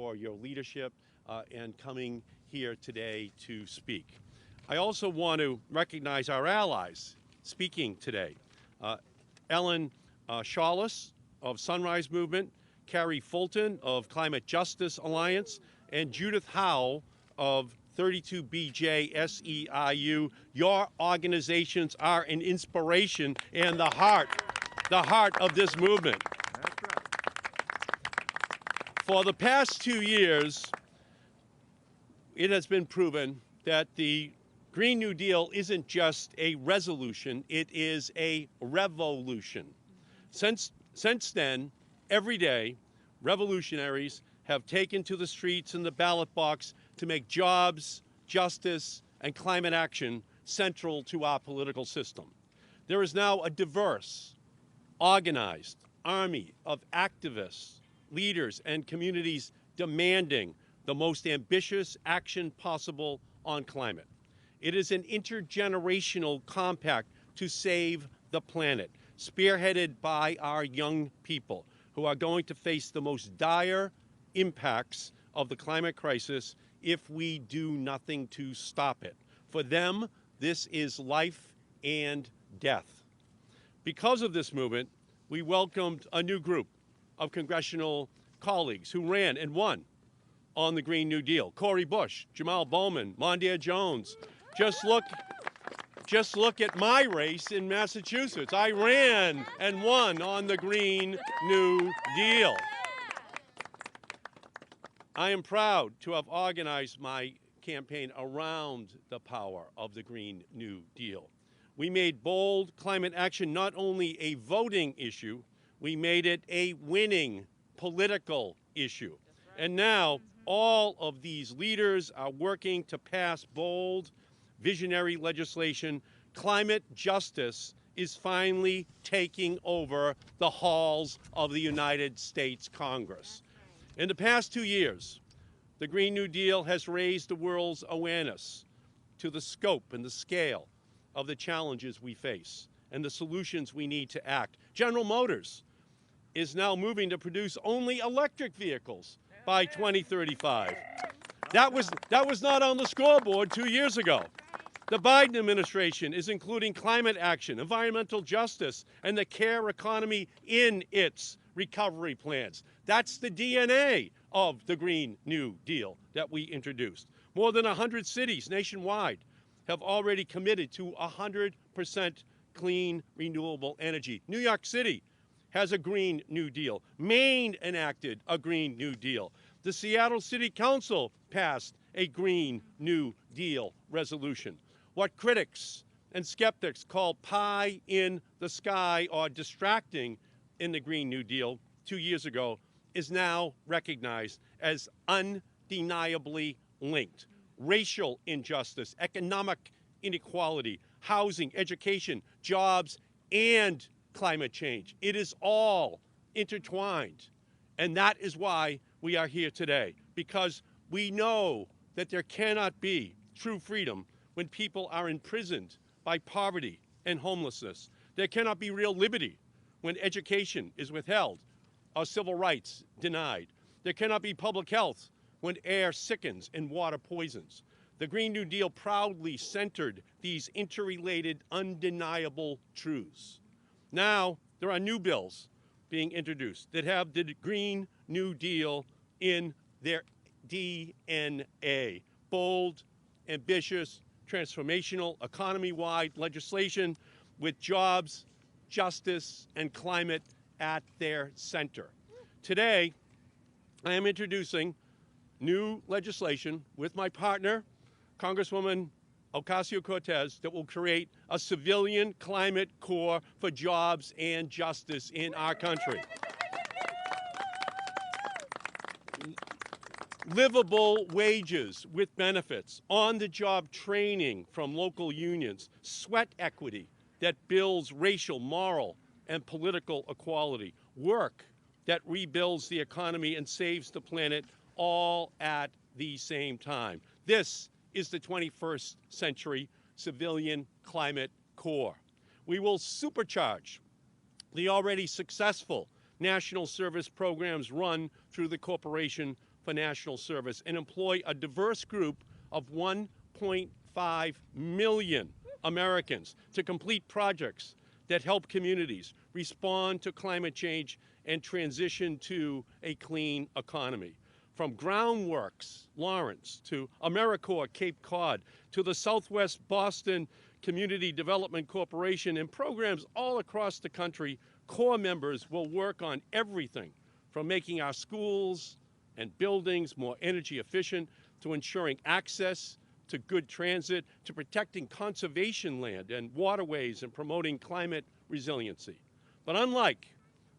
for your leadership and coming here today to speak. I also want to recognize our allies speaking today. Ellen Shawless of Sunrise Movement, Carrie Fulton of Climate Justice Alliance, and Judith Howe of 32BJ SEIU. Your organizations are an inspiration and the heart of this movement. That's right. For the past 2 years, it has been proven that the Green New Deal isn't just a resolution, it is a revolution. Since then, every day, revolutionaries have taken to the streets and the ballot box to make jobs, justice, and climate action central to our political system. There is now a diverse, organized army of activists, leaders, and communities demanding the most ambitious action possible on climate. It is an intergenerational compact to save the planet, spearheaded by our young people who are going to face the most dire impacts of the climate crisis if we do nothing to stop it. For them, this is life and death. Because of this movement, we welcomed a new group of congressional colleagues who ran and won on the Green New Deal. Cori Bush, Jamal Bowman, Mondaire Jones. Just look at my race in Massachusetts. I ran and won on the Green New Deal. I am proud to have organized my campaign around the power of the Green New Deal. We made bold climate action not only a voting issue, we made it a winning political issue. And now all of these leaders are working to pass bold, visionary legislation. Climate justice is finally taking over the halls of the United States Congress. In the past 2 years, the Green New Deal has raised the world's awareness to the scope and the scale of the challenges we face and the solutions we need to act. General Motors is now moving to produce only electric vehicles by 2035. That was not on the scoreboard 2 years ago. The Biden administration is including climate action, environmental justice, and the care economy in its recovery plans. That's the DNA of the Green New Deal that we introduced. More than 100 cities nationwide have already committed to 100% clean, renewable energy. New York City has a Green New Deal. Maine enacted a Green New Deal. The Seattle City Council passed a Green New Deal resolution. What critics and skeptics call pie in the sky or distracting in the Green New Deal 2 years ago is now recognized as undeniably linked. Racial injustice, economic inequality, housing, education, jobs, and climate change. It is all intertwined. And that is why we are here today, because we know that there cannot be true freedom when people are imprisoned by poverty and homelessness. There cannot be real liberty when education is withheld or civil rights denied. There cannot be public health when air sickens and water poisons. The Green New Deal proudly centered these interrelated, undeniable truths. Now, there are new bills being introduced that have the Green New Deal in their DNA. Bold, ambitious, transformational, economy-wide legislation with jobs, justice, and climate at their center. Today, I am introducing new legislation with my partner, Congresswoman Ocasio-Cortez, that will create a civilian climate corps for jobs and justice in our country. Livable wages with benefits, on-the-job training from local unions, sweat equity that builds racial, moral, and political equality, work that rebuilds the economy and saves the planet, all at the same time. This is the 21st century civilian climate corps. We will supercharge the already successful national service programs run through the Corporation for national service and employ a diverse group of 1.5 million Americans to complete projects that help communities respond to climate change and transition to a clean economy. From Groundworks, Lawrence, to AmeriCorps, Cape Cod, to the Southwest Boston Community Development Corporation, and programs all across the country, Corps members will work on everything from making our schools and buildings more energy efficient, to ensuring access to good transit, to protecting conservation land and waterways and promoting climate resiliency. But unlike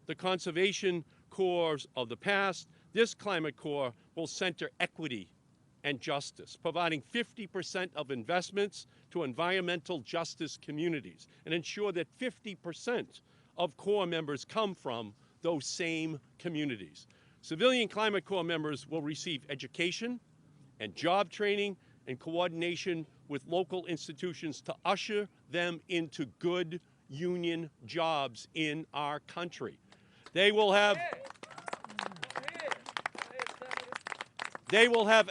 the conservation corps of the past, this climate corps will center equity and justice, providing 50% of investments to environmental justice communities, and ensure that 50% of corps members come from those same communities. Civilian climate corps members will receive education and job training and coordination with local institutions to usher them into good union jobs in our country. They will have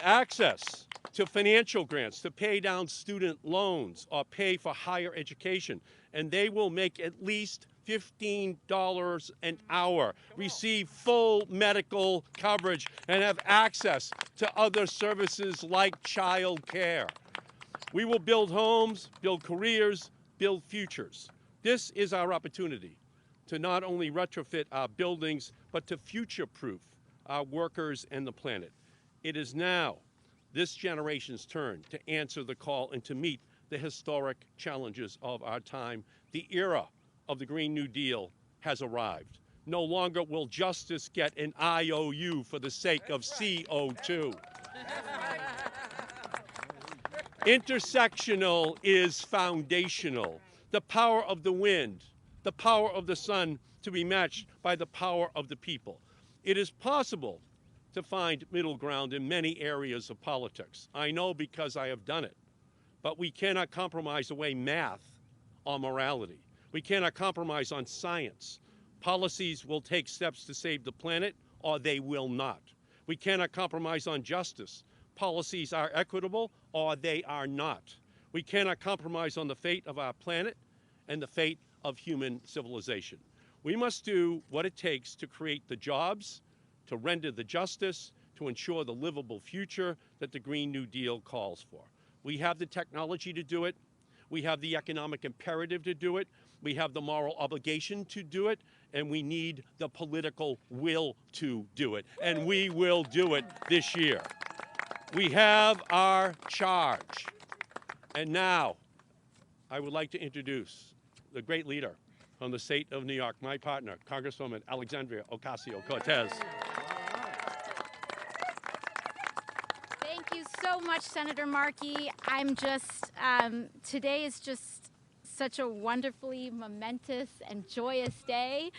access to financial grants to pay down student loans or pay for higher education, and they will make at least $15 an hour, receive full medical coverage, and have access to other services like child care. We will build homes, build careers, build futures. This is our opportunity to not only retrofit our buildings, but to future-proof our workers and the planet. It is now this generation's turn to answer the call and to meet the historic challenges of our time. The era of the Green New Deal has arrived. No longer will justice get an IOU for the sake of CO2. Intersectional is foundational. The power of the wind, the power of the sun to be matched by the power of the people. It is possible to find middle ground in many areas of politics. I know because I have done it. But we cannot compromise away math or morality. We cannot compromise on science. Policies will take steps to save the planet, or they will not. We cannot compromise on justice. Policies are equitable, or they are not. We cannot compromise on the fate of our planet and the fate of human civilization. We must do what it takes to create the jobs, to render the justice, to ensure the livable future that the Green New Deal calls for. We have the technology to do it. We have the economic imperative to do it. We have the moral obligation to do it, and we need the political will to do it. And we will do it this year. We have our charge. And now, I would like to introduce the great leader from the state of New York, my partner, Congresswoman Alexandria Ocasio-Cortez. Thank you so much, Senator Markey. Today is just such a wonderfully momentous and joyous day.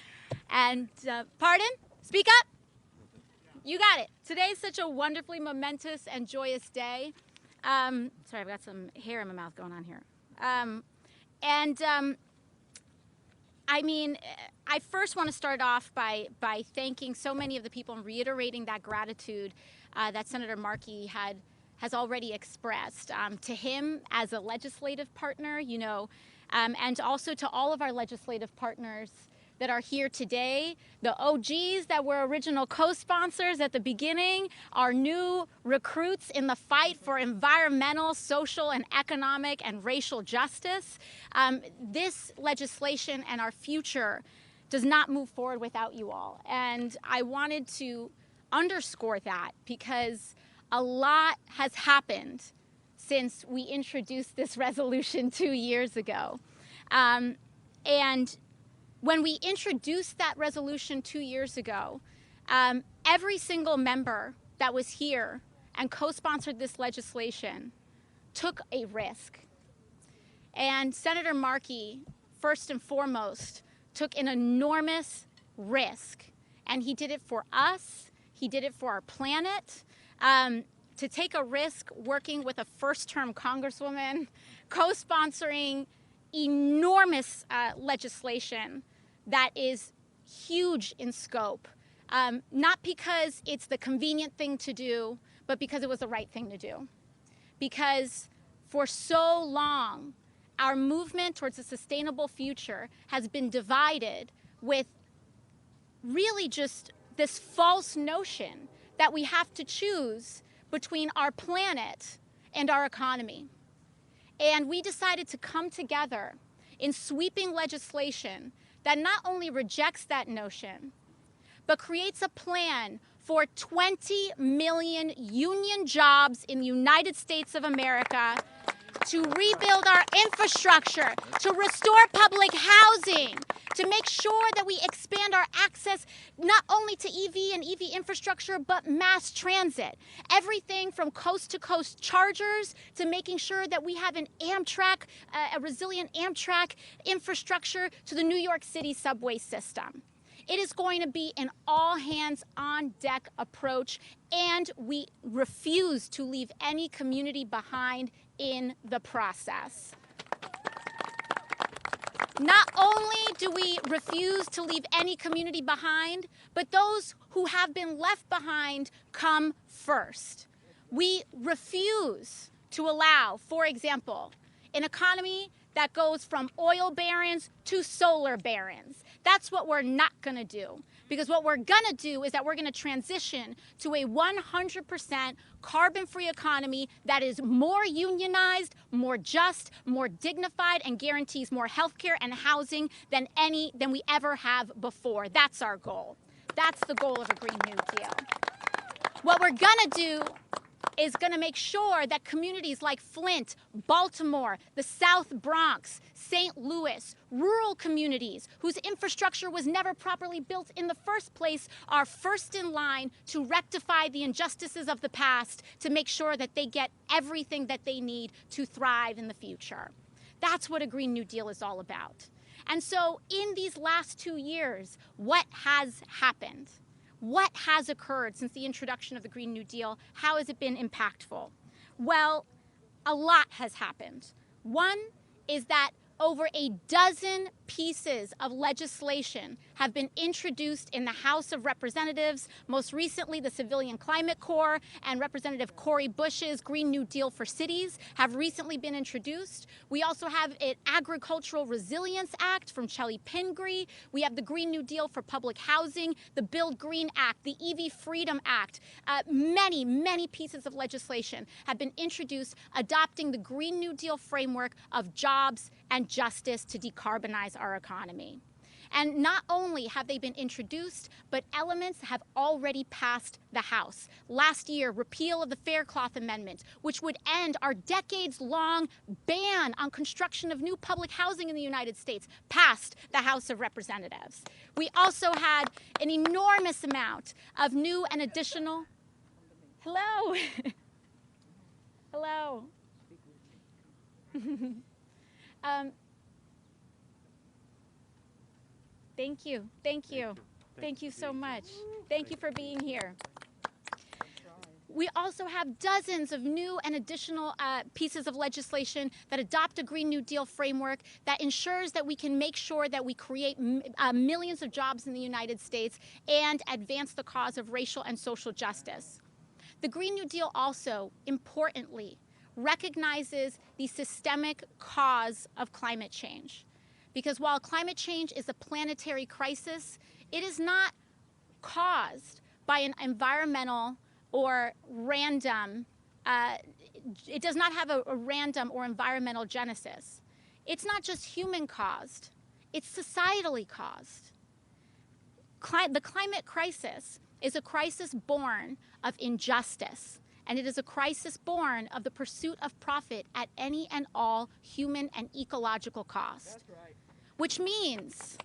And, pardon? Speak up? You got it. Today is such a wonderfully momentous and joyous day. Sorry, I've got some hair in my mouth going on here. I first want to start off by thanking so many of the people and reiterating that gratitude that Senator Markey has already expressed to him as a legislative partner, and also to all of our legislative partners that are here today, the OGs that were original co-sponsors at the beginning, our new recruits in the fight for environmental, social, and economic and racial justice. This legislation and our future does not move forward without you all. And I wanted to underscore that because a lot has happened since we introduced this resolution 2 years ago. And when we introduced that resolution 2 years ago, every single member that was here and co-sponsored this legislation took a risk. And Senator Markey, first and foremost, took an enormous risk. And he did it for us. He did it for our planet. To take a risk working with a first-term Congresswoman, co-sponsoring enormous legislation that is huge in scope, Not because it's the convenient thing to do, but because it was the right thing to do. Because for so long, our movement towards a sustainable future has been divided with really just this false notion that we have to choose between our planet and our economy. And we decided to come together in sweeping legislation that not only rejects that notion, but creates a plan for 20 million union jobs in the United States of America, to rebuild our infrastructure, to restore public housing, to make sure that we expand our access not only to EV and EV infrastructure, but mass transit. Everything from coast-to-coast chargers to making sure that we have an Amtrak, a resilient Amtrak infrastructure to the New York City subway system. It is going to be an all-hands-on-deck approach, and we refuse to leave any community behind in the process. Not only do we refuse to leave any community behind, but those who have been left behind come first. We refuse to allow, for example, an economy that goes from oil barons to solar barons. That's what we're not going to do. Because what we're going to do is that we're going to transition to a 100% carbon-free economy that is more unionized, more just, more dignified, and guarantees more health care and housing than we ever have before. That's our goal. That's the goal of a Green New Deal. What we're going to do is going to make sure that communities like Flint, Baltimore, the South Bronx, St. Louis, rural communities whose infrastructure was never properly built in the first place are first in line to rectify the injustices of the past, to make sure that they get everything that they need to thrive in the future. That's what a Green New Deal is all about. And so in these last 2 years, what has happened? What has occurred since the introduction of the Green New Deal? How has it been impactful? Well, a lot has happened. One is that over a dozen pieces of legislation have been introduced in the House of Representatives, most recently the Civilian Climate Corps and Representative Cori Bush's Green New Deal for Cities have recently been introduced. We also have an Agricultural Resilience Act from Chellie Pingree. We have the Green New Deal for Public Housing, the Build Green Act, the EV Freedom Act. Many, many pieces of legislation have been introduced adopting the Green New Deal framework of jobs and justice to decarbonize our economy. And not only have they been introduced, but elements have already passed the House. Last year, repeal of the Faircloth Amendment, which would end our decades-long ban on construction of new public housing in the United States, passed the House of Representatives. We also had an enormous amount of new and additional... Hello. Hello. Thank you. Thank you. Thank you so much. Thank you for being here. We also have dozens of new and additional pieces of legislation that adopt a Green New Deal framework that ensures that we can make sure that we create millions of jobs in the United States and advance the cause of racial and social justice. The Green New Deal also, importantly, recognizes the systemic cause of climate change. Because while climate change is a planetary crisis, it is not caused by an environmental or random, it does not have a random or environmental genesis. It's not just human caused, it's societally caused. The climate crisis is a crisis born of injustice, and it is a crisis born of the pursuit of profit at any and all human and ecological cost. That's right. Which means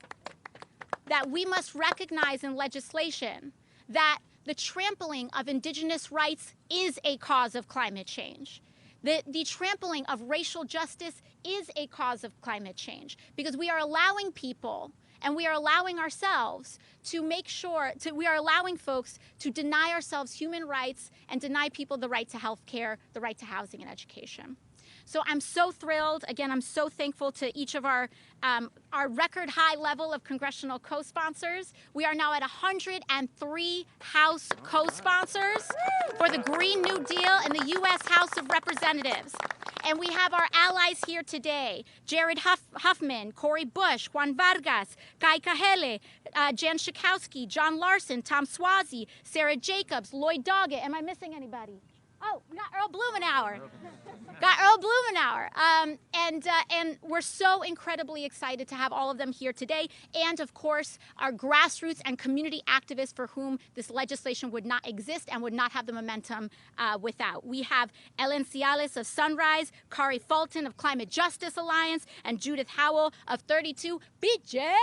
that we must recognize in legislation that the trampling of indigenous rights is a cause of climate change. The trampling of racial justice is a cause of climate change, because we are allowing people and we are allowing ourselves to make sure, we are allowing folks to deny ourselves human rights and deny people the right to health care, the right to housing and education. So I'm so thrilled. Again, I'm so thankful to each of our record high level of congressional co-sponsors. We are now at 103 House co-sponsors for the Green New Deal in the U.S. House of Representatives. And we have our allies here today: Jared Huffman, Cory Bush, Juan Vargas, Kai Kahele, Jan Schakowsky, John Larson, Tom Swazi, Sarah Jacobs, Lloyd Doggett. Am I missing anybody? Oh, we got Earl Blumenauer. And we're so incredibly excited to have all of them here today. And of course, our grassroots and community activists for whom this legislation would not exist and would not have the momentum without. We have Ellen Ciales of Sunrise, Kari Fulton of Climate Justice Alliance, and Judith Howell of 32 BJ.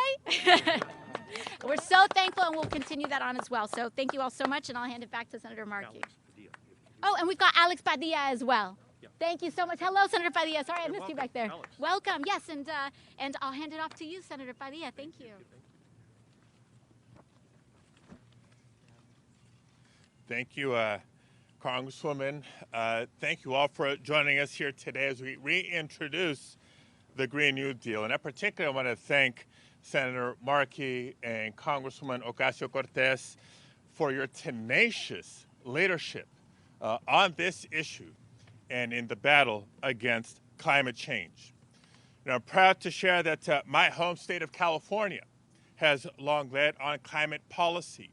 We're so thankful, and we'll continue that on as well. So thank you all so much, and I'll hand it back to Senator Markey. Oh, and we've got Alex Padilla as well. Yeah. Thank you so much. Hello, Senator Padilla. Sorry, I missed you back there. Alex. Welcome. Yes, and I'll hand it off to you, Senator Padilla. Thank you. Thank you, Congresswoman. Thank you all for joining us here today as we reintroduce the Green New Deal. And in particular, I want to thank Senator Markey and Congresswoman Ocasio-Cortez for your tenacious leadership on this issue and in the battle against climate change. And I'm proud to share that my home state of California has long led on climate policy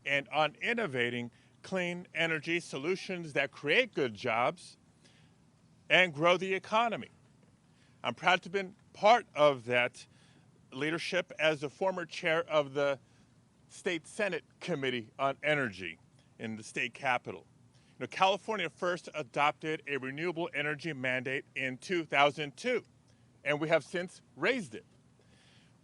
and on innovating clean energy solutions that create good jobs and grow the economy. I'm proud to have been part of that leadership as the former chair of the State Senate Committee on Energy in the state capitol. California first adopted a renewable energy mandate in 2002, and we have since raised it.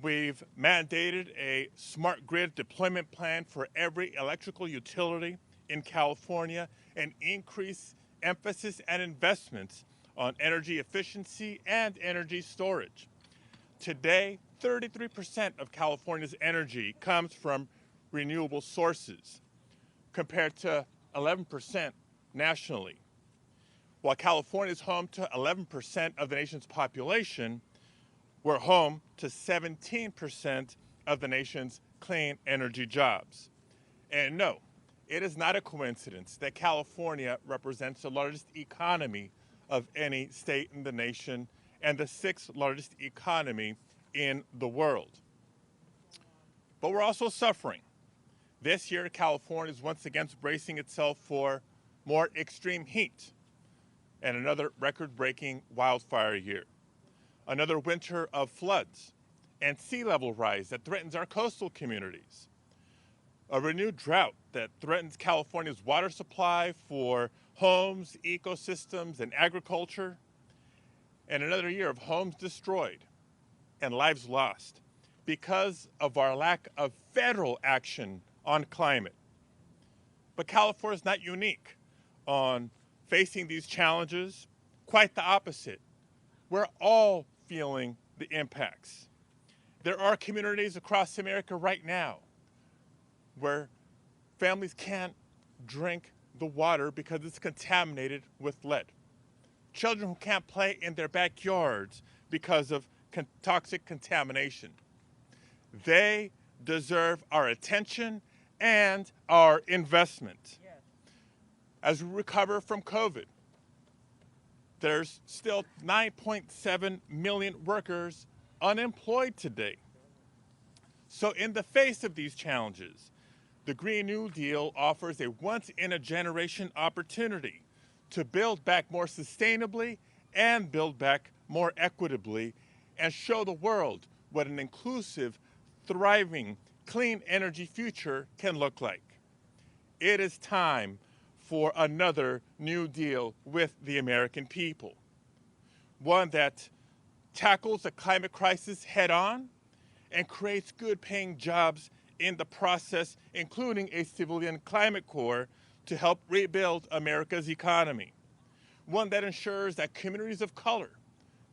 We've mandated a smart grid deployment plan for every electrical utility in California and increased emphasis and investments on energy efficiency and energy storage. Today, 33% of California's energy comes from renewable sources, compared to 11% nationally. While California is home to 11% of the nation's population, we're home to 17% of the nation's clean energy jobs. And no, it is not a coincidence that California represents the largest economy of any state in the nation and the sixth largest economy in the world. But we're also suffering. This year, California is once again bracing itself for more extreme heat and another record-breaking wildfire year. Another winter of floods and sea level rise that threatens our coastal communities. A renewed drought that threatens California's water supply for homes, ecosystems, and agriculture. And another year of homes destroyed and lives lost because of our lack of federal action on climate. But California is not unique on facing these challenges. Quite the opposite. We're all feeling the impacts. There are communities across America right now where families can't drink the water because it's contaminated with lead. Children who can't play in their backyards because of toxic contamination. They deserve our attention and our investment. Yes. As we recover from COVID, there's still 9.7 million workers unemployed today. So in the face of these challenges, the Green New Deal offers a once-in-a-generation opportunity to build back more sustainably and build back more equitably and show the world what an inclusive, thriving, clean energy future can look like. It is time for another New Deal with the American people. One that tackles the climate crisis head on and creates good paying jobs in the process, including a civilian climate corps to help rebuild America's economy. One that ensures that communities of color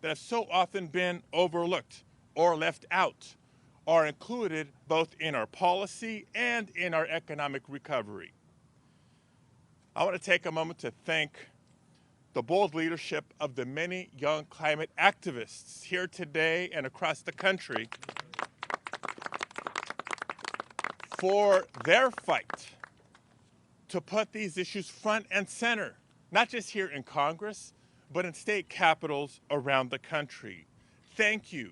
that have so often been overlooked or left out are included both in our policy and in our economic recovery. I want to take a moment to thank the bold leadership of the many young climate activists here today and across the country for their fight to put these issues front and center, not just here in Congress, but in state capitals around the country. Thank you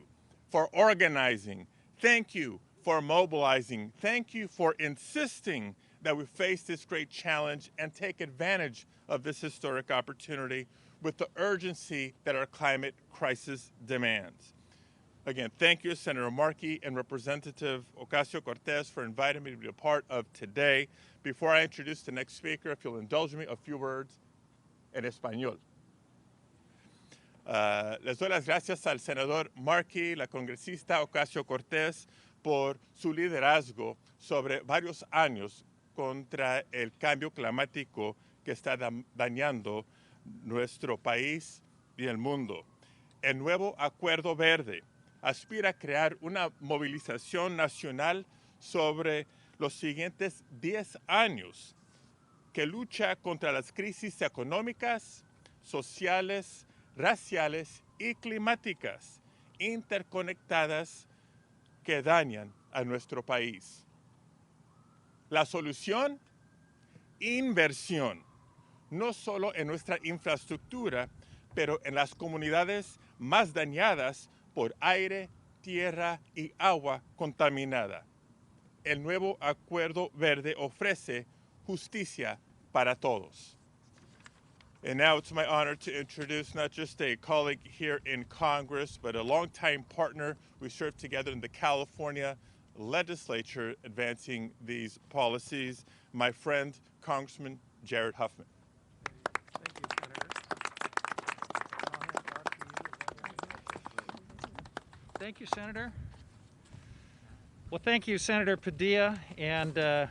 for organizing. Thank you for mobilizing. Thank you for insisting that we face this great challenge and take advantage of this historic opportunity with the urgency that our climate crisis demands. Again, thank you, Senator Markey and Representative Ocasio-Cortez, for inviting me to be a part of today. Before I introduce the next speaker, if you'll indulge me, a few words en español. Les doy las gracias al senador Markey, la congresista Ocasio-Cortez, por su liderazgo sobre varios años contra el cambio climático que está dañando nuestro país y el mundo. El nuevo Acuerdo Verde aspira a crear una movilización nacional sobre los siguientes 10 años que lucha contra las crisis económicas, sociales, raciales y climáticas interconectadas que dañan a nuestro país. La solución, inversión, no solo en nuestra infraestructura, pero en las comunidades más dañadas por aire, tierra y agua contaminada. El nuevo Acuerdo Verde ofrece justicia para todos. And now it's my honor to introduce not just a colleague here in Congress, but a longtime partner. We served together in the California legislature advancing these policies, my friend, Congressman Jared Huffman. Thank you, Senator. Well, thank you, Senator Padilla. And let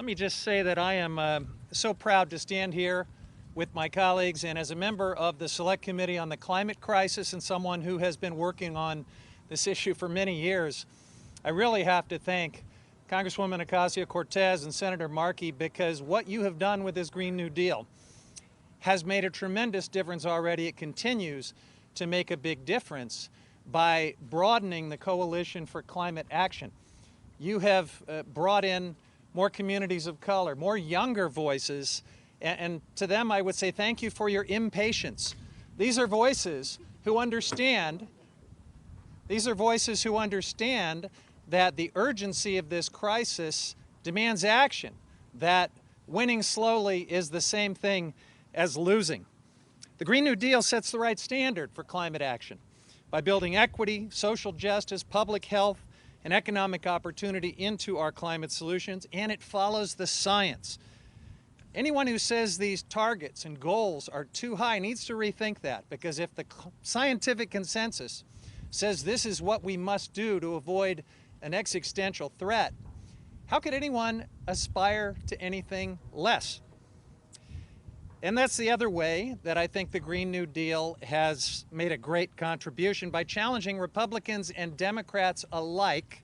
me just say that I am so proud to stand here with my colleagues and as a member of the Select Committee on the Climate Crisis and someone who has been working on this issue for many years. I really have to thank Congresswoman Ocasio-Cortez and Senator Markey, because what you have done with this Green New Deal has made a tremendous difference already. It continues to make a big difference by broadening the Coalition for Climate Action. You have brought in more communities of color, more younger voices, and to them I would say thank you for your impatience. These are voices who understand that the urgency of this crisis demands action, that winning slowly is the same thing as losing. The Green New Deal sets the right standard for climate action by building equity, social justice, public health, and economic opportunity into our climate solutions, and it follows the science. Anyone who says these targets and goals are too high needs to rethink that, because if the scientific consensus says this is what we must do to avoid an existential threat, how could anyone aspire to anything less? And that's the other way that I think the Green New Deal has made a great contribution, by challenging Republicans and Democrats alike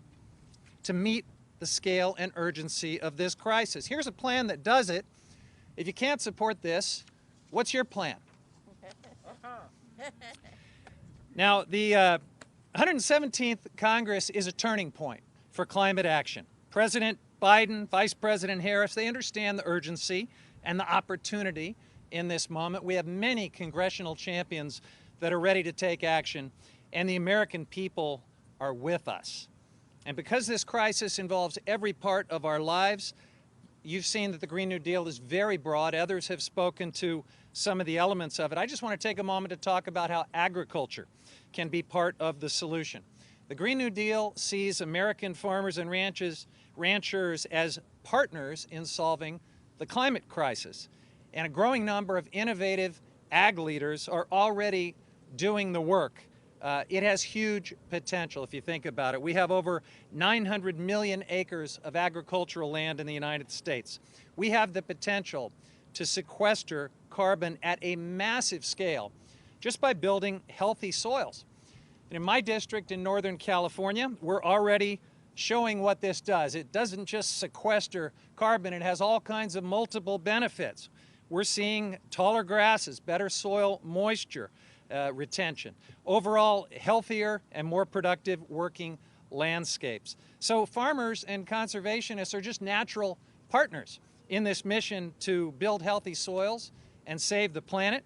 to meet the scale and urgency of this crisis. Here's a plan that does it. If you can't support this, what's your plan? Now, the 117th Congress is a turning point for climate action. President Biden, Vice President Harris, they understand the urgency and the opportunity in this moment. We have many congressional champions that are ready to take action, and the American people are with us. And because this crisis involves every part of our lives, you've seen that the Green New Deal is very broad. Others have spoken to some of the elements of it. I just want to take a moment to talk about how agriculture can be part of the solution. The Green New Deal sees American farmers and ranchers as partners in solving the climate crisis. And a growing number of innovative ag leaders are already doing the work. It has huge potential if you think about it. We have over 900 million acres of agricultural land in the United States. We have the potential to sequester carbon at a massive scale just by building healthy soils. And in my district in Northern California, we're already showing what this does. It doesn't just sequester carbon, it has all kinds of multiple benefits. we're seeing taller grasses, better soil moisture retention, overall healthier and more productive working landscapes. So farmers and conservationists are just natural partners in this mission to build healthy soils and save the planet.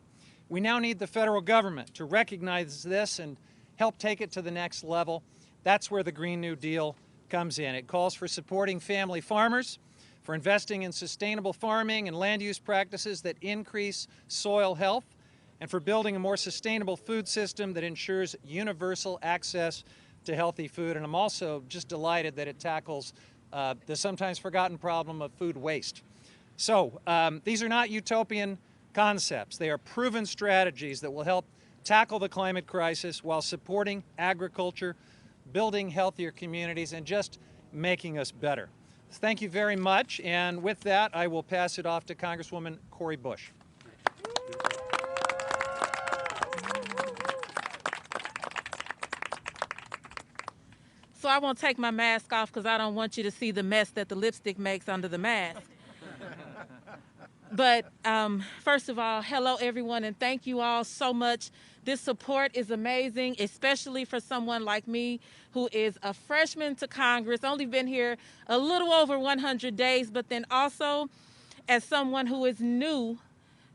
We now need the federal government to recognize this and help take it to the next level. That's where the Green New Deal comes in. It calls for supporting family farmers, for investing in sustainable farming and land use practices that increase soil health, and for building a more sustainable food system that ensures universal access to healthy food. And I'm also just delighted that it tackles the sometimes forgotten problem of food waste. So these are not utopian concepts. They are proven strategies that will help tackle the climate crisis while supporting agriculture, building healthier communities, and just making us better. Thank you very much. And with that, I will pass it off to Congresswoman Cori Bush. So I won't take my mask off because I don't want you to see the mess that the lipstick makes under the mask. But first of all, hello everyone, and thank you all so much. This support is amazing, especially for someone like me who is a freshman to Congress, only been here a little over 100 days, but then also as someone who is new,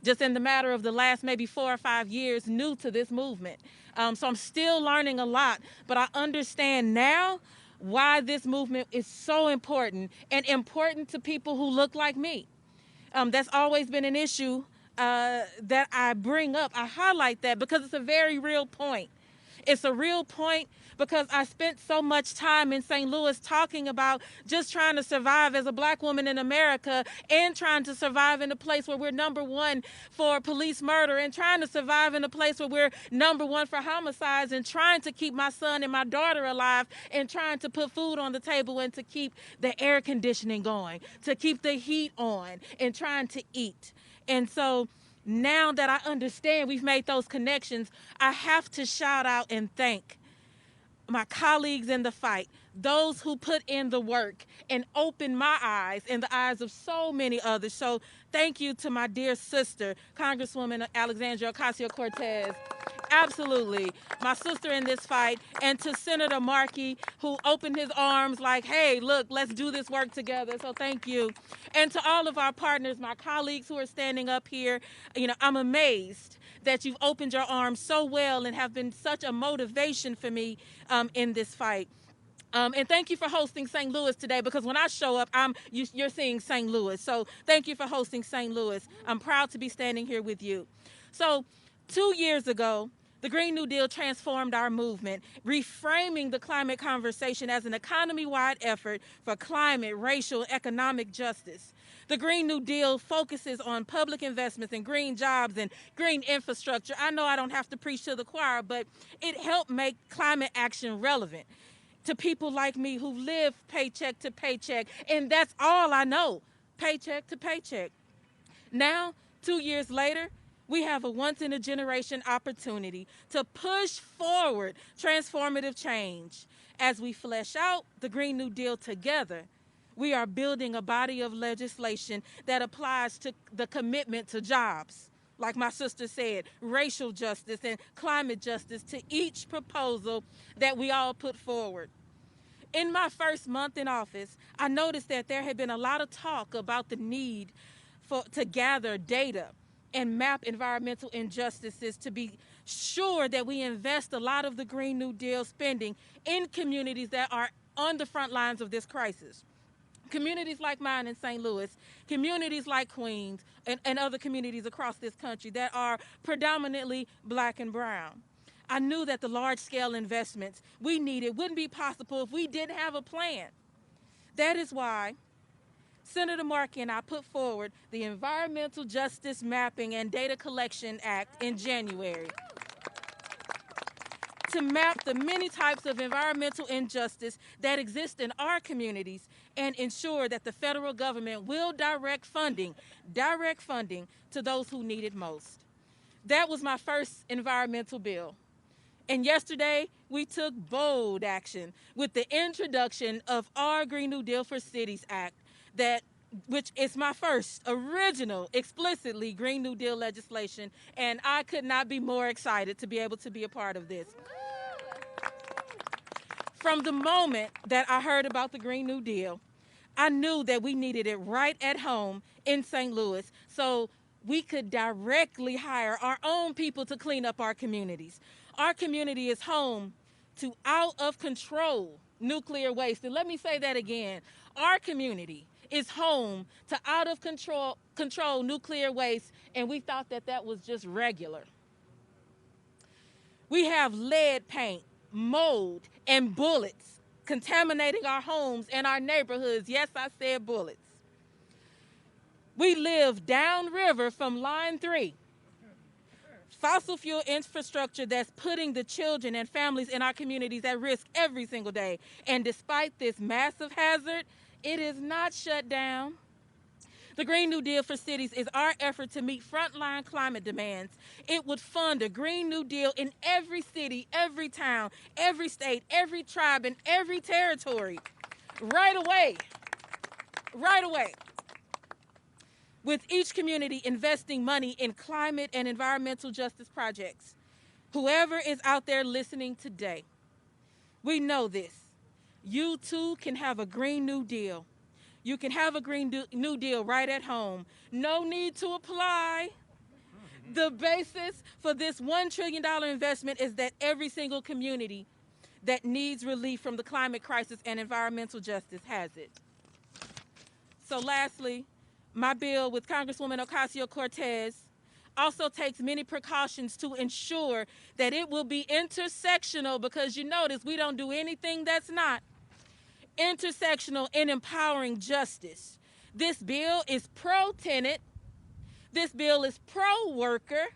just in the matter of the last maybe 4 or 5 years, new to this movement. So I'm still learning a lot, but I understand now why this movement is so important, and important to people who look like me. That's always been an issue that I bring up. I highlight that because it's a very real point. It's a real point because I spent so much time in St. Louis talking about just trying to survive as a black woman in America, and trying to survive in a place where we're #1 for police murder, and trying to survive in a place where we're #1 for homicides, and trying to keep my son and my daughter alive, and trying to put food on the table, and to keep the air conditioning going, to keep the heat on, and trying to eat. And so now that I understand we've made those connections, I have to shout out and thank my colleagues in the fight, those who put in the work and opened my eyes and the eyes of so many others. So thank you to my dear sister, Congresswoman Alexandria Ocasio-Cortez. Absolutely, my sister in this fight, and to Senator Markey, who opened his arms like, hey, look, let's do this work together. So thank you. And to all of our partners, my colleagues who are standing up here, I'm amazed that you've opened your arms so well and have been such a motivation for me in this fight. And thank you for hosting St. Louis today, because when I show up, you're seeing St. Louis. So thank you for hosting St. Louis. I'm proud to be standing here with you. So 2 years ago, the Green New Deal transformed our movement, reframing the climate conversation as an economy-wide effort for climate, racial, economic justice. The Green New Deal focuses on public investments in green jobs and green infrastructure. I know I don't have to preach to the choir, but it helped make climate action relevant to people like me who live paycheck to paycheck, and that's all I know, paycheck to paycheck. Now, 2 years later, we have a once-in-a-generation opportunity to push forward transformative change. As we flesh out the Green New Deal together, we are building a body of legislation that applies to the commitment to jobs, like my sister said, racial justice and climate justice to each proposal that we all put forward. In my first month in office, I noticed that there had been a lot of talk about the need to gather data and map environmental injustices to be sure that we invest a lot of the Green New Deal spending in communities that are on the front lines of this crisis. Communities like mine in St. Louis, communities like Queens, and other communities across this country that are predominantly black and brown. I knew that the large-scale investments we needed wouldn't be possible if we didn't have a plan. That is why Senator Markey and I put forward the Environmental Justice Mapping and Data Collection Act in January to map the many types of environmental injustice that exist in our communities and ensure that the federal government will direct funding to those who need it most. That was my first environmental bill. And yesterday, we took bold action with the introduction of our Green New Deal for Cities Act that which is my first original explicitly Green New Deal legislation, and I could not be more excited to be able to be a part of this. From the moment that I heard about the Green New Deal, I knew that we needed it right at home in St. Louis so we could directly hire our own people to clean up our communities. Our community is home to out of control nuclear waste. And let me say that again. Our community is home to out of control nuclear waste, and we thought that that was just regular. We have lead paint, mold, and bullets contaminating our homes and our neighborhoods. Yes, I said bullets. We live downriver from Line 3. Fossil fuel infrastructure that's putting the children and families in our communities at risk every single day. And despite this massive hazard, it is not shut down. The Green New Deal for cities is our effort to meet frontline climate demands. It would fund a Green New Deal in every city, every town, every state, every tribe, and every territory. Right away. Right away. With each community investing money in climate and environmental justice projects. Whoever is out there listening today, we know this. You too can have a Green New Deal. You can have a Green New Deal right at home. No need to apply. The basis for this $1 trillion investment is that every single community that needs relief from the climate crisis and environmental justice has it. So lastly, my bill with Congresswoman Ocasio-Cortez also takes many precautions to ensure that it will be intersectional, because you notice we don't do anything that's not intersectional in empowering justice. This bill is pro-tenant. This bill is pro-worker.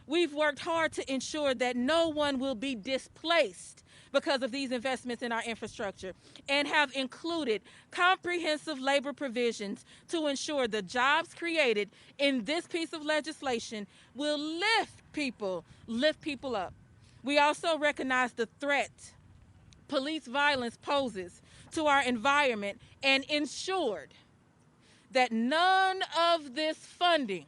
We've worked hard to ensure that no one will be displaced because of these investments in our infrastructure, and have included comprehensive labor provisions to ensure the jobs created in this piece of legislation will lift people up. We also recognize the threat police violence poses to our environment and ensured that none of this funding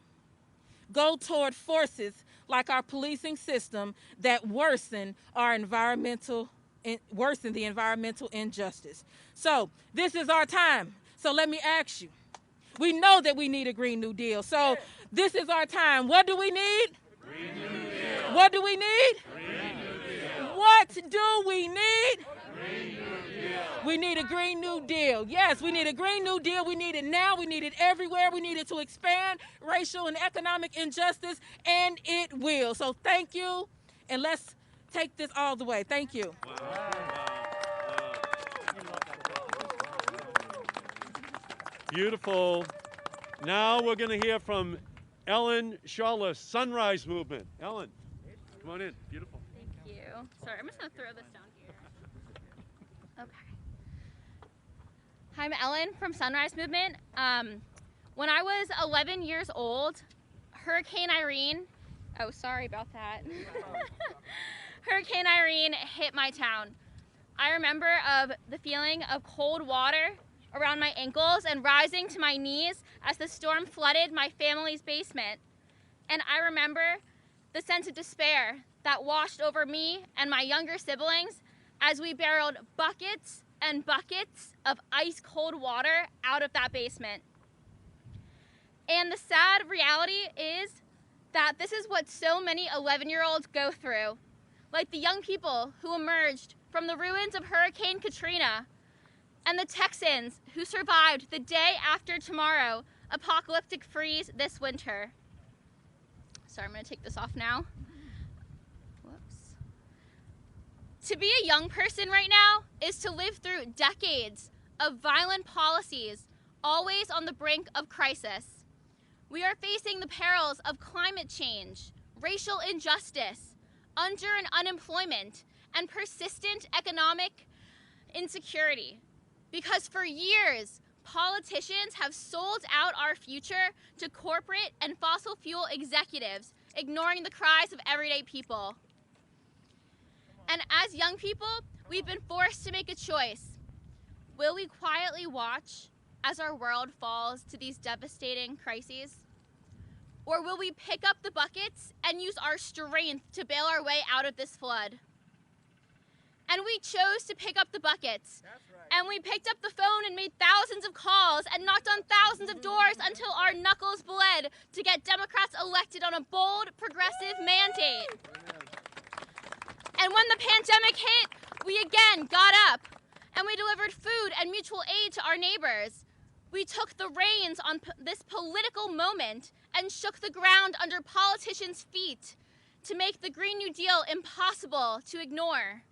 go toward forces like our policing system that worsen the environmental injustice. So this is our time. So let me ask you. We know that we need a Green New Deal. So this is our time. What do we need? Green New Deal. What do we need? Green New Deal. What do we need? Green New Deal. We need a Green New Deal. Yes, we need a Green New Deal. We need it now. We need it everywhere. We need it to expand racial and economic injustice, and it will. So thank you, and let's take this all the way. Thank you. Beautiful. Now we're going to hear from Ellen Shawless, Sunrise Movement. Ellen, come on in. Beautiful. Thank you. Sorry, I'm just going to throw this down here. Okay. Hi, I'm Ellen from Sunrise Movement. When I was 11 years old, Hurricane Irene, oh, sorry about that. Hurricane Irene hit my town. I remember of the feeling of cold water around my ankles and rising to my knees as the storm flooded my family's basement. And I remember the sense of despair that washed over me and my younger siblings as we barreled buckets and buckets of ice cold water out of that basement. And the sad reality is that this is what so many 11-year-olds go through, like the young people who emerged from the ruins of Hurricane Katrina, and the Texans who survived the day after tomorrow apocalyptic freeze this winter. Sorry, I'm going to take this off now. Whoops. To be a young person right now is to live through decades of violent policies, always on the brink of crisis. We are facing the perils of climate change, racial injustice, under and unemployment, and persistent economic insecurity. Because for years, politicians have sold out our future to corporate and fossil fuel executives, ignoring the cries of everyday people. And as young people, we've been forced to make a choice. Will we quietly watch as our world falls to these devastating crises? Or will we pick up the buckets and use our strength to bail our way out of this flood? And we chose to pick up the buckets. And we picked up the phone and made thousands of calls and knocked on thousands of doors until our knuckles bled to get Democrats elected on a bold, progressive mandate. And when the pandemic hit, we again got up and we delivered food and mutual aid to our neighbors. We took the reins on this political moment and shook the ground under politicians' feet to make the Green New Deal impossible to ignore.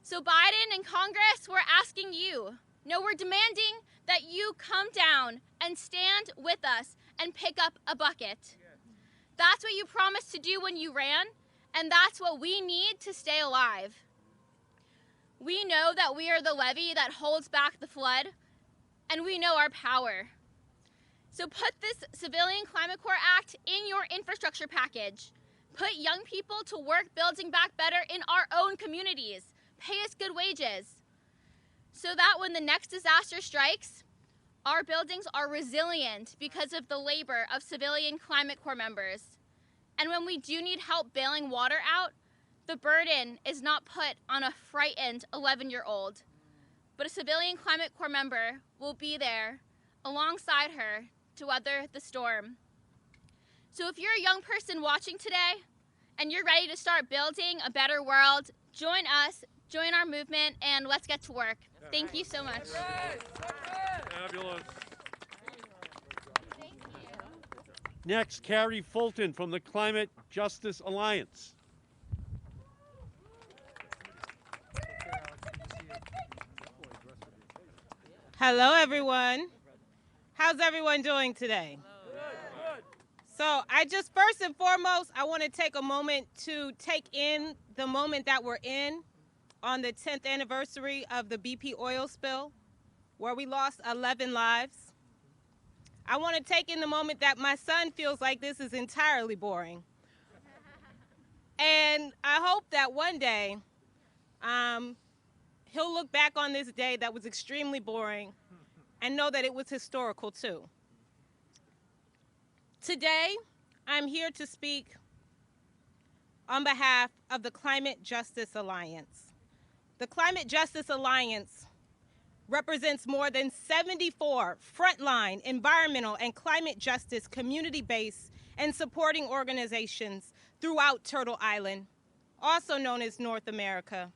So Biden and Congress, we're asking you, no, we're demanding that you come down and stand with us and pick up a bucket. That's what you promised to do when you ran, and that's what we need to stay alive. We know that we are the levee that holds back the flood, and we know our power. So put this Civilian Climate Corps Act in your infrastructure package. Put young people to work building back better in our own communities. Pay us good wages so that when the next disaster strikes, our buildings are resilient because of the labor of Civilian Climate Corps members. And when we do need help bailing water out, the burden is not put on a frightened 11-year-old, but a Civilian Climate Corps member will be there alongside her to weather the storm. So if you're a young person watching today and you're ready to start building a better world, join us, join our movement, and let's get to work. Thank you so much. Fabulous. Next, Carrie Fulton from the Climate Justice Alliance. Hello, everyone. How's everyone doing today? So first and foremost, I want to take a moment to take in the moment that we're in on the 10th anniversary of the BP oil spill, where we lost 11 lives. I want to take in the moment that my son feels like this is entirely boring. And I hope that one day he'll look back on this day that was extremely boring and know that it was historical too. Today, I'm here to speak on behalf of the Climate Justice Alliance. The Climate Justice Alliance represents more than 74 frontline environmental and climate justice community-based and supporting organizations throughout Turtle Island, also known as North America.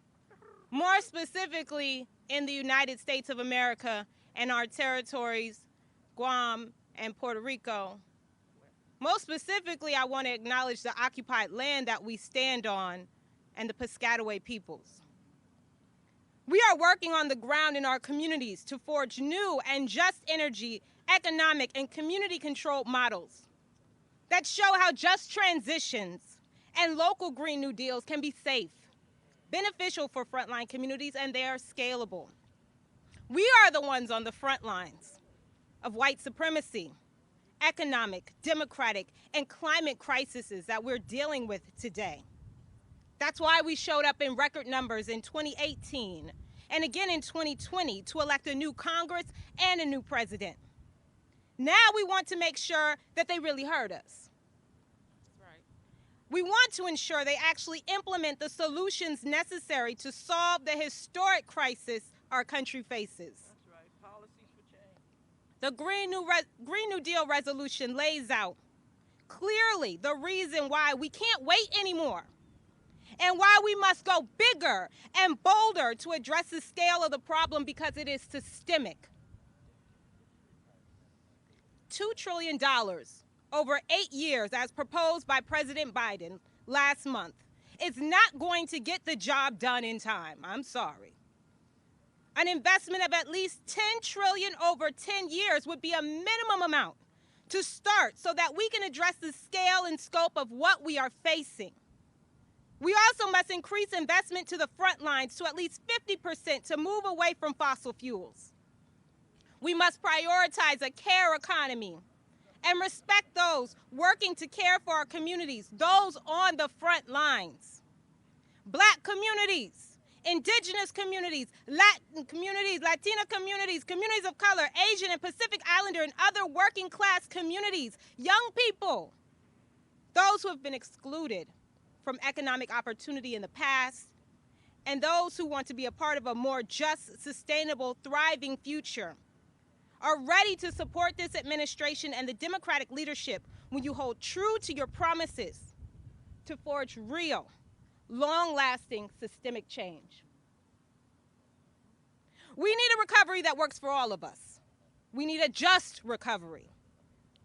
More specifically in the United States of America and our territories, Guam and Puerto Rico. Most specifically, I want to acknowledge the occupied land that we stand on and the Piscataway peoples. We are working on the ground in our communities to forge new and just energy, economic, and community-controlled models that show how just transitions and local Green New Deals can be safe, beneficial for frontline communities, and they are scalable. We are the ones on the front lines of white supremacy, economic, democratic, and climate crises that we're dealing with today. That's why we showed up in record numbers in 2018 and again in 2020 to elect a new Congress and a new president. Now we want to make sure that they really heard us. That's right. We want to ensure they actually implement the solutions necessary to solve the historic crisis our country faces. That's right. Policies for change. The Green New Deal resolution lays out clearly the reason why we can't wait anymore and why we must go bigger and bolder to address the scale of the problem, because it is systemic. $2 trillion over 8 years, as proposed by President Biden last month, is not going to get the job done in time. I'm sorry. An investment of at least $10 trillion over 10 years would be a minimum amount to start so that we can address the scale and scope of what we are facing. We also must increase investment to the front lines to at least 50% to move away from fossil fuels. We must prioritize a care economy and respect those working to care for our communities, those on the front lines. Black communities, indigenous communities, Latin communities, Latina communities, communities of color, Asian and Pacific Islander and other working class communities, young people, those who have been excluded from economic opportunity in the past, and those who want to be a part of a more just, sustainable, thriving future are ready to support this administration and the Democratic leadership when you hold true to your promises to forge real, long-lasting systemic change. We need a recovery that works for all of us. We need a just recovery.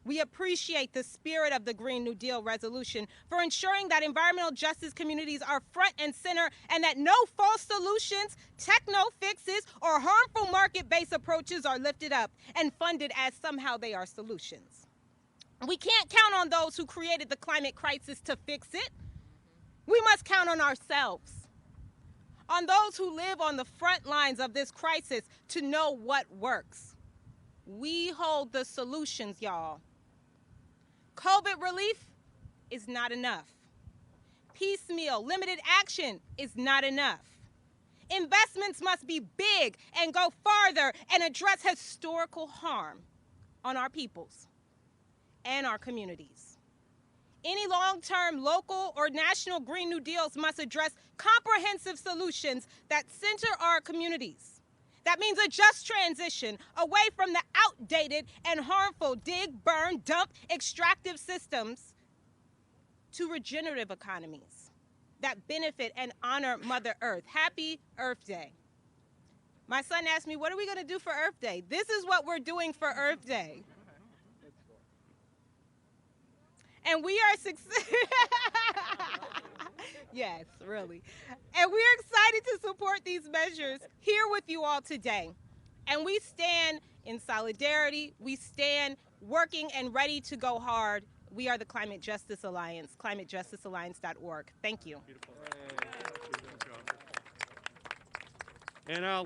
We appreciate the spirit of the Green New Deal resolution for ensuring that environmental justice communities are front and center and that no false solutions, techno fixes, or harmful market-based approaches are lifted up and funded as somehow they are solutions. We can't count on those who created the climate crisis to fix it. We must count on ourselves, on those who live on the front lines of this crisis to know what works. We hold the solutions, y'all. COVID relief is not enough. Piecemeal, limited action is not enough. Investments must be big and go farther and address historical harm on our peoples and our communities. Any long-term local or national Green New Deals must address comprehensive solutions that center our communities. That means a just transition away from the outdated and harmful dig, burn, dump, extractive systems to regenerative economies that benefit and honor Mother Earth. Happy Earth Day. My son asked me, what are we going to do for Earth Day? This is what we're doing for Earth Day. And we are yes, really. And we're excited to support these measures here with you all today. And we stand in solidarity. We stand working and ready to go hard. We are the Climate Justice Alliance, climatejusticealliance.org. Thank you. And our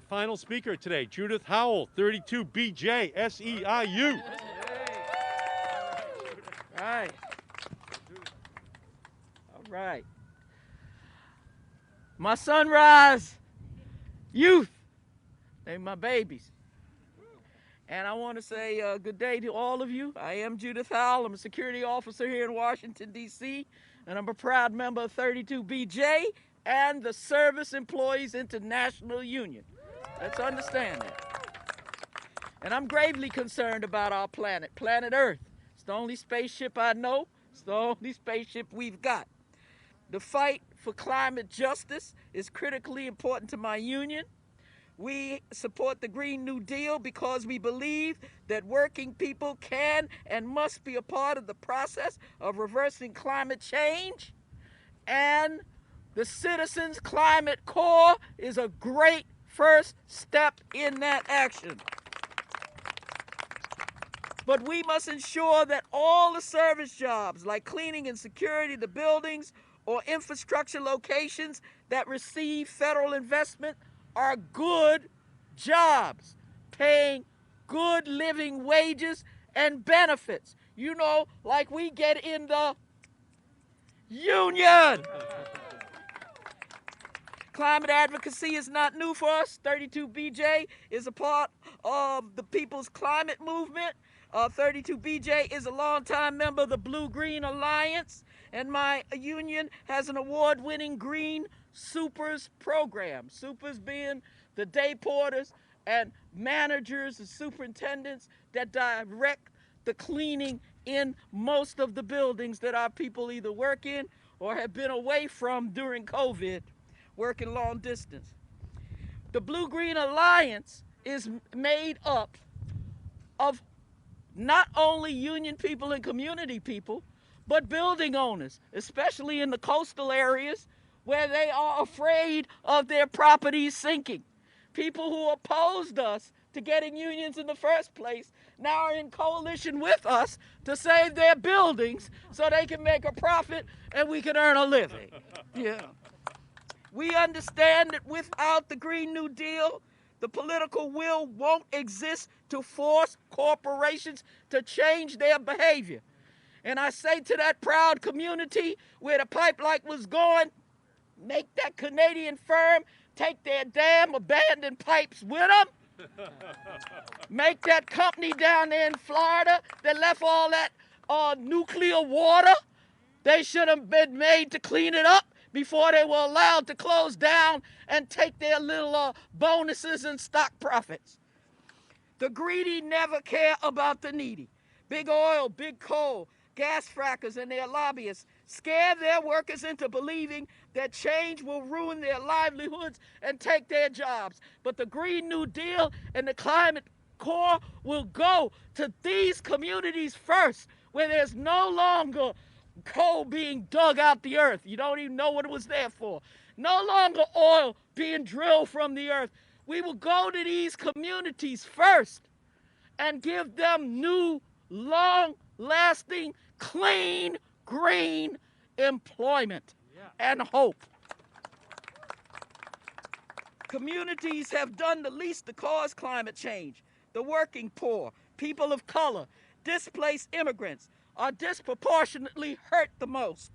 final speaker today, Judith Howell, 32BJ, SEIU. Right. All right. My sunrise youth, they're my babies. And I want to say good day to all of you. I am Judith Howell. I'm a security officer here in Washington, D.C., and I'm a proud member of 32BJ and the Service Employees International Union. Let's understand that. And I'm gravely concerned about our planet, planet Earth. It's the only spaceship I know. It's the only spaceship we've got. The fight for climate justice is critically important to my union. We support the Green New Deal because we believe that working people can and must be a part of the process of reversing climate change. And the Citizens Climate Corps is a great first step in that action. But we must ensure that all the service jobs, like cleaning and security, the buildings or infrastructure locations that receive federal investment, are good jobs, paying good living wages and benefits. You know, like we get in the union. Climate advocacy is not new for us. 32BJ is a part of the People's Climate Movement. 32BJ is a longtime member of the Blue-Green Alliance, and my union has an award-winning Green Supers program. Supers being the day porters and managers and superintendents that direct the cleaning in most of the buildings that our people either work in or have been away from during COVID, working long distance. The Blue-Green Alliance is made up of not only union people and community people, but building owners, especially in the coastal areas where they are afraid of their properties sinking. People who opposed us to getting unions in the first place now are in coalition with us to save their buildings so they can make a profit and we can earn a living. Yeah. We understand that without the Green New Deal, the political will won't exist to force corporations to change their behavior. And I say to that proud community where the pipeline was going, make that Canadian firm take their damn abandoned pipes with them. Make that company down there in Florida that left all that nuclear water. They should have been made to clean it up before they were allowed to close down and take their little bonuses and stock profits. The greedy never care about the needy. Big oil, big coal, gas frackers and their lobbyists scare their workers into believing that change will ruin their livelihoods and take their jobs. But the Green New Deal and the Climate Corps will go to these communities first, where there's no longer coal being dug out the earth. You don't even know what it was there for. No longer oil being drilled from the earth. We will go to these communities first and give them new, long-lasting, clean, green employment and hope. Communities have done the least to cause climate change. The working poor, people of color, displaced immigrants are disproportionately hurt the most.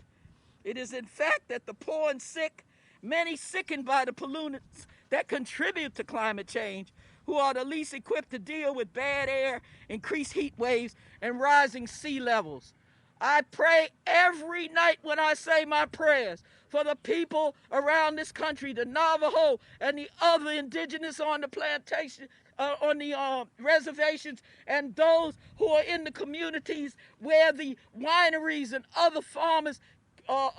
It is in fact that the poor and sick, many sickened by the pollutants that contribute to climate change, who are the least equipped to deal with bad air, increased heat waves, and rising sea levels. I pray every night when I say my prayers for the people around this country, the Navajo and the other indigenous on the plantation, on the reservations, and those who are in the communities where the wineries and other farmers,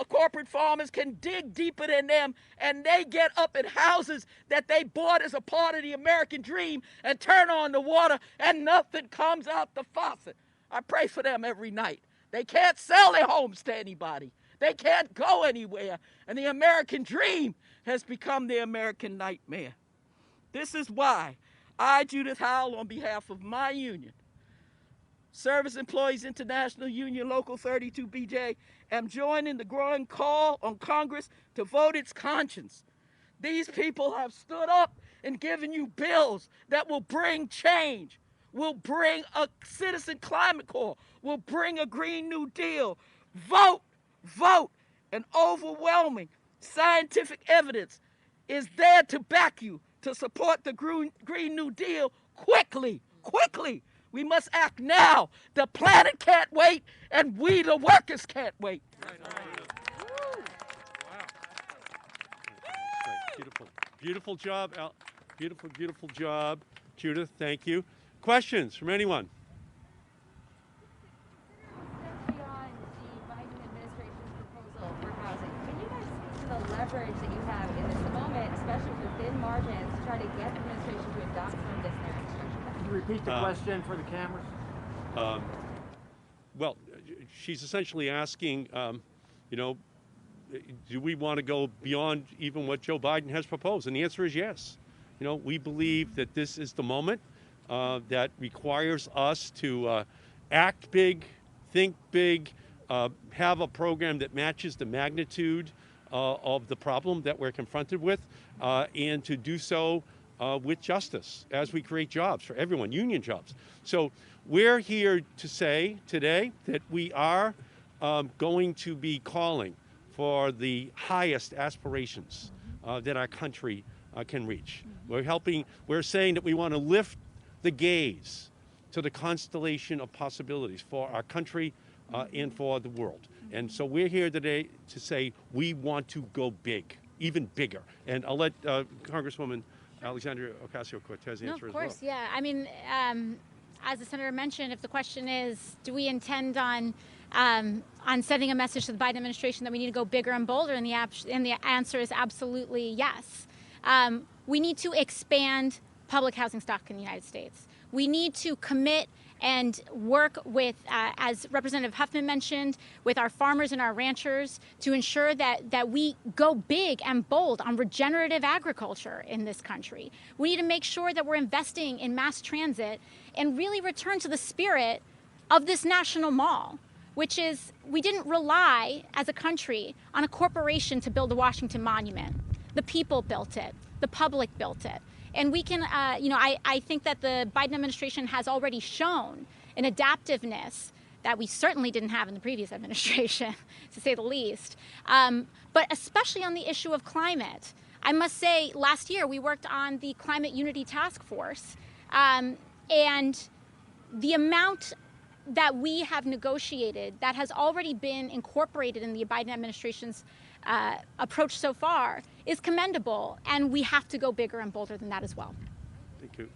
corporate farmers, can dig deeper than them, and they get up in houses that they bought as a part of the American dream and turn on the water and nothing comes out the faucet. I pray for them every night. They can't sell their homes to anybody. They can't go anywhere. And the American dream has become the American nightmare. This is why I, Judith Howell, on behalf of my union, Service Employees International Union Local 32BJ, am joining the growing call on Congress to vote its conscience. These people have stood up and given you bills that will bring change, will bring a citizen climate corps, will bring a Green New Deal. Vote, vote, and overwhelming scientific evidence is there to back you to support the Green New Deal quickly, quickly. We must act now. The planet can't wait, and we, the workers, can't wait. Beautiful. Beautiful job, Al. Beautiful, beautiful job, Judith. Thank you. Questions from anyone? Beyond the Biden administration's proposal for housing, can you guys speak to the leverage that you have in this moment, especially with thin margins, to try to get the administration to adopt some of this their infrastructure package? Can you repeat the question for the cameras? Well, she's essentially asking, do we want to go beyond even what Joe Biden has proposed? And the answer is yes. We believe that this is the moment that requires us to act big, think big, have a program that matches the magnitude of the problem that we're confronted with, and to do so with justice as we create jobs for everyone, union jobs. So we're here to say today that we are going to be calling for the highest aspirations that our country can reach. We're saying that we want to lift the gaze to the constellation of possibilities for our country and for the world. And so we're here today to say we want to go big, even bigger. And I'll let Congresswoman Alexandria Ocasio-Cortez answer as well. Of course, yeah. I mean, as the senator mentioned, if the question is, do we intend on sending a message to the Biden administration that we need to go bigger and bolder, and the answer is absolutely yes. We need to expand public housing stock in the United States. We need to commit and work with, as Representative Huffman mentioned, with our farmers and our ranchers to ensure that we go big and bold on regenerative agriculture in this country. We need to make sure that we're investing in mass transit and really return to the spirit of this national mall, which is we didn't rely as a country on a corporation to build the Washington Monument. The people built it. The public built it. And we can, I think that the Biden administration has already shown an adaptiveness that we certainly didn't have in the previous administration, to say the least. But especially on the issue of climate. I must say, last year we worked on the Climate Unity Task Force, and the amount that we have negotiated that has already been incorporated in the Biden administration's approach so far is commendable, and we have to go bigger and bolder than that as well. Thank you.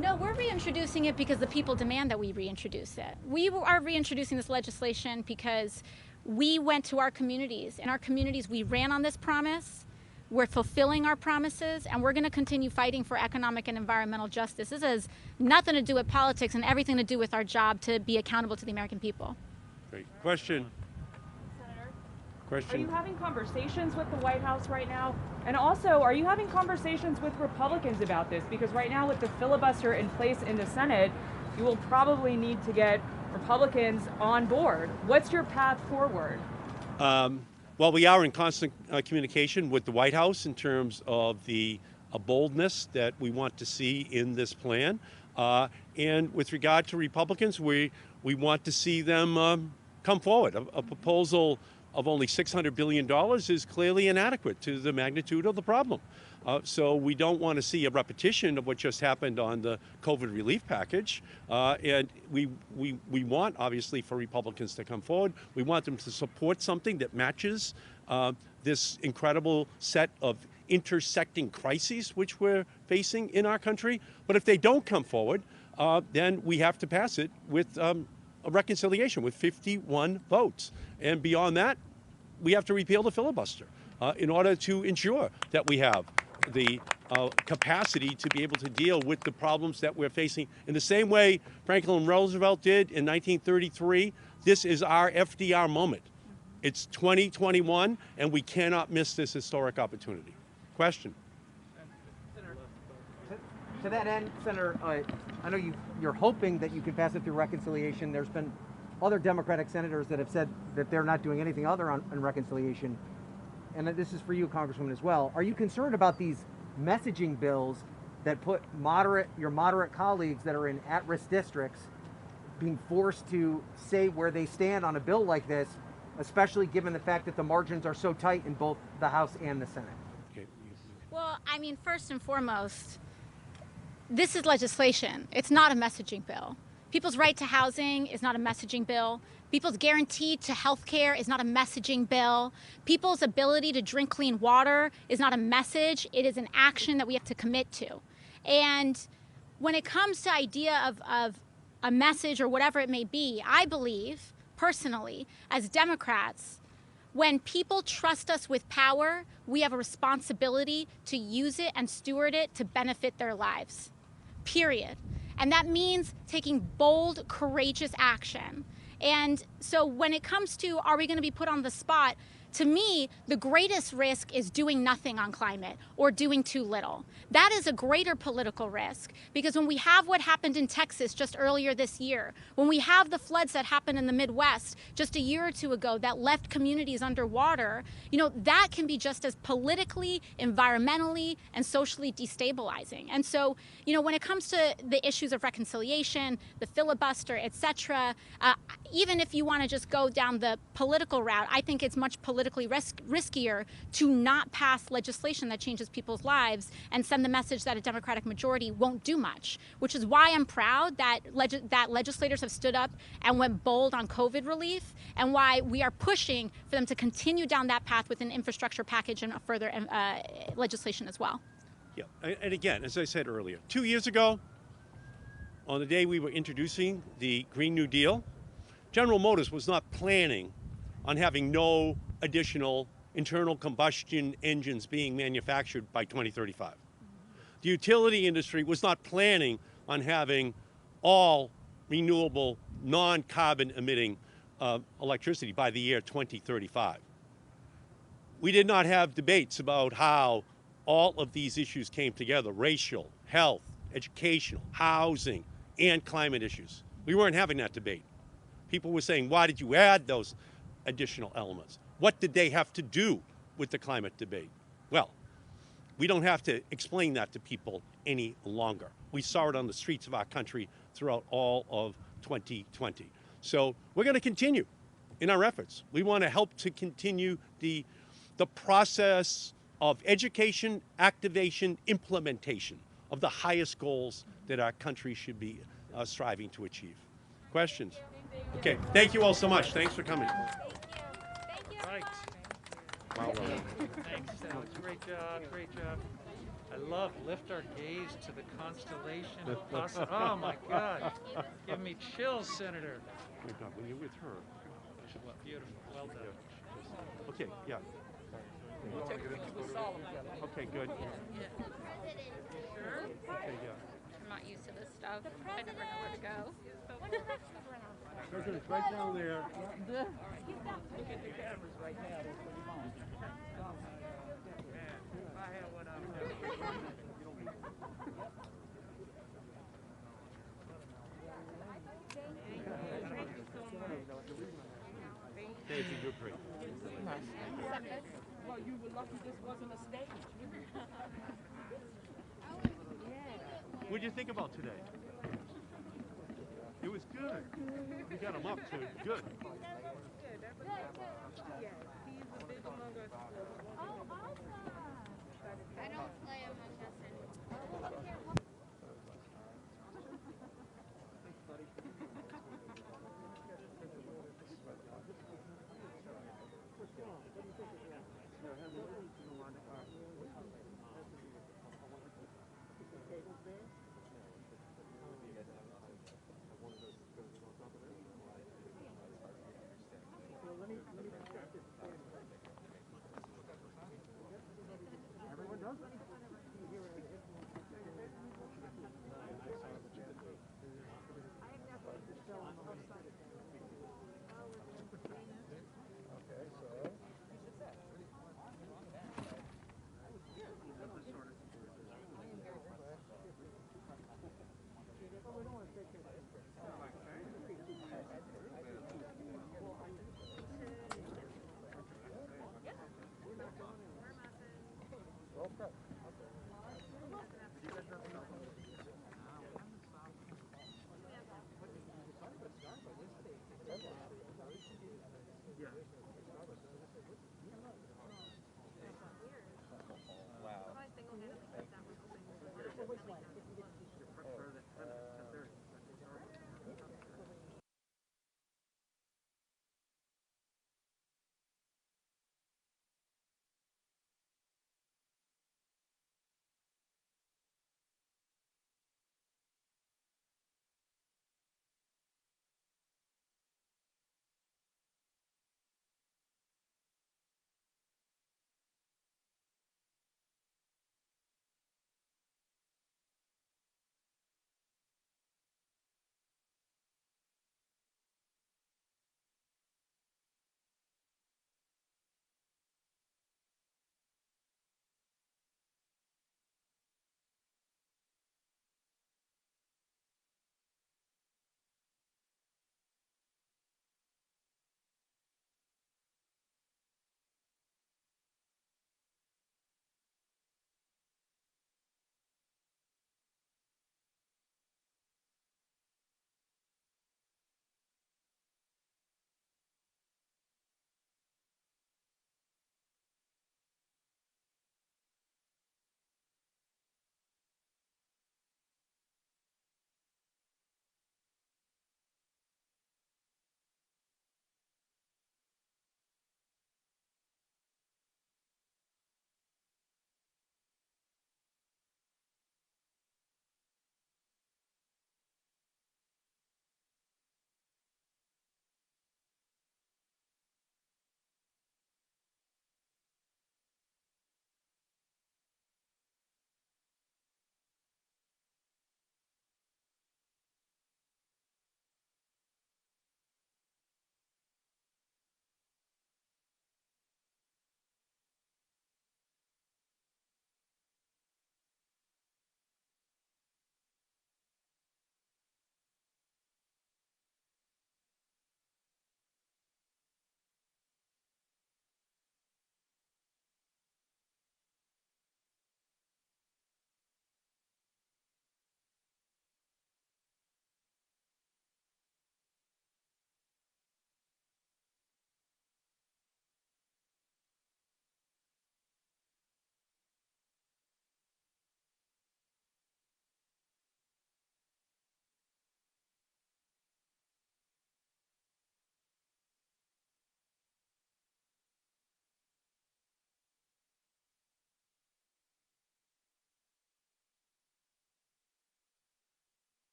No, we're reintroducing it because the people demand that we reintroduce it. We are reintroducing this legislation because we went to our communities. In our communities, we ran on this promise. We're fulfilling our promises, and we're going to continue fighting for economic and environmental justice. This has nothing to do with politics and everything to do with our job to be accountable to the American people. Great. Question. Senator, Question. are you having conversations with the White House right now? And also, are you having conversations with Republicans about this? Because right now, with the filibuster in place in the Senate, you will probably need to get Republicans on board. What's your path forward? Well, we are in constant communication with the White House in terms of the boldness that we want to see in this plan. And with regard to Republicans, we want to see them come forward. A proposal of only $600 billion is clearly inadequate to the magnitude of the problem. So we don't want to see a repetition of what just happened on the COVID relief package. And we want, obviously, for Republicans to come forward. We want them to support something that matches this incredible set of intersecting crises which we're facing in our country. But if they don't come forward, then we have to pass it with a reconciliation with 51 votes. And beyond that, we have to repeal the filibuster in order to ensure that we have the capacity to be able to deal with the problems that we're facing in the same way Franklin Roosevelt did in 1933. This is our FDR moment. It's 2021, and we cannot miss this historic opportunity. Question. Senator, to that end, Senator, I know you're hoping that you can pass it through reconciliation. There's been other Democratic senators that have said that they're not doing anything other on reconciliation. And this is for you, Congresswoman, as well. Are you concerned about these messaging bills that put your moderate colleagues that are in at-risk districts being forced to say where they stand on a bill like this, especially given the fact that the margins are so tight in both the House and the Senate? Okay. Well, I mean, first and foremost, this is legislation. It's not a messaging bill. People's right to housing is not a messaging bill. People's guarantee to health care is not a messaging bill. People's ability to drink clean water is not a message. It is an action that we have to commit to. And when it comes to idea of a message or whatever it may be, I believe, personally, as Democrats, when people trust us with power, we have a responsibility to use it and steward it to benefit their lives, period. And that means taking bold, courageous action. And so when it comes to, are we going to be put on the spot? To me, the greatest risk is doing nothing on climate or doing too little. That is a greater political risk, because when we have what happened in Texas just earlier this year, when we have the floods that happened in the Midwest just a year or two ago that left communities underwater, that can be just as politically, environmentally, and socially destabilizing. And so, when it comes to the issues of reconciliation, the filibuster, et cetera, even if you want to just go down the political route, I think it's much politically riskier to not pass legislation that changes people's lives and send the message that a Democratic majority won't do much, which is why I'm proud that legislators have stood up and went bold on COVID relief, and why we are pushing for them to continue down that path with an infrastructure package and further legislation as well. Yeah, and again, as I said earlier, 2 years ago, on the day we were introducing the Green New Deal, General Motors was not planning on having no additional internal combustion engines being manufactured by 2035. The utility industry was not planning on having all renewable, non-carbon emitting electricity by the year 2035. We did not have debates about how all of these issues came together: racial, health, educational, housing, and climate issues. We weren't having that debate. People were saying, why did you add those additional elements? What did they have to do with the climate debate? Well, we don't have to explain that to people any longer. We saw it on the streets of our country throughout all of 2020. So we're going to continue in our efforts. We want to help to continue the process of education, activation, implementation of the highest goals that our country should be striving to achieve. Questions? Okay, thank you all so much. Thanks for coming. Thank you. Right. Wow, wow. Thanks, Alex. Great job, great job. I love lift our gaze to the constellation of possible. Oh my God, give me chills, Senator. Oh my God, when you're with her. Well, beautiful, well done. Okay, yeah. Okay, good. Okay, yeah. I'm not used to this stuff. I never know where to go. President's right down there. Look at the cameras right now. Thank you, you're great. Well, you were lucky this wasn't a stage. What did you think about today? It was good. You got him up to good. Oh, awesome. I don't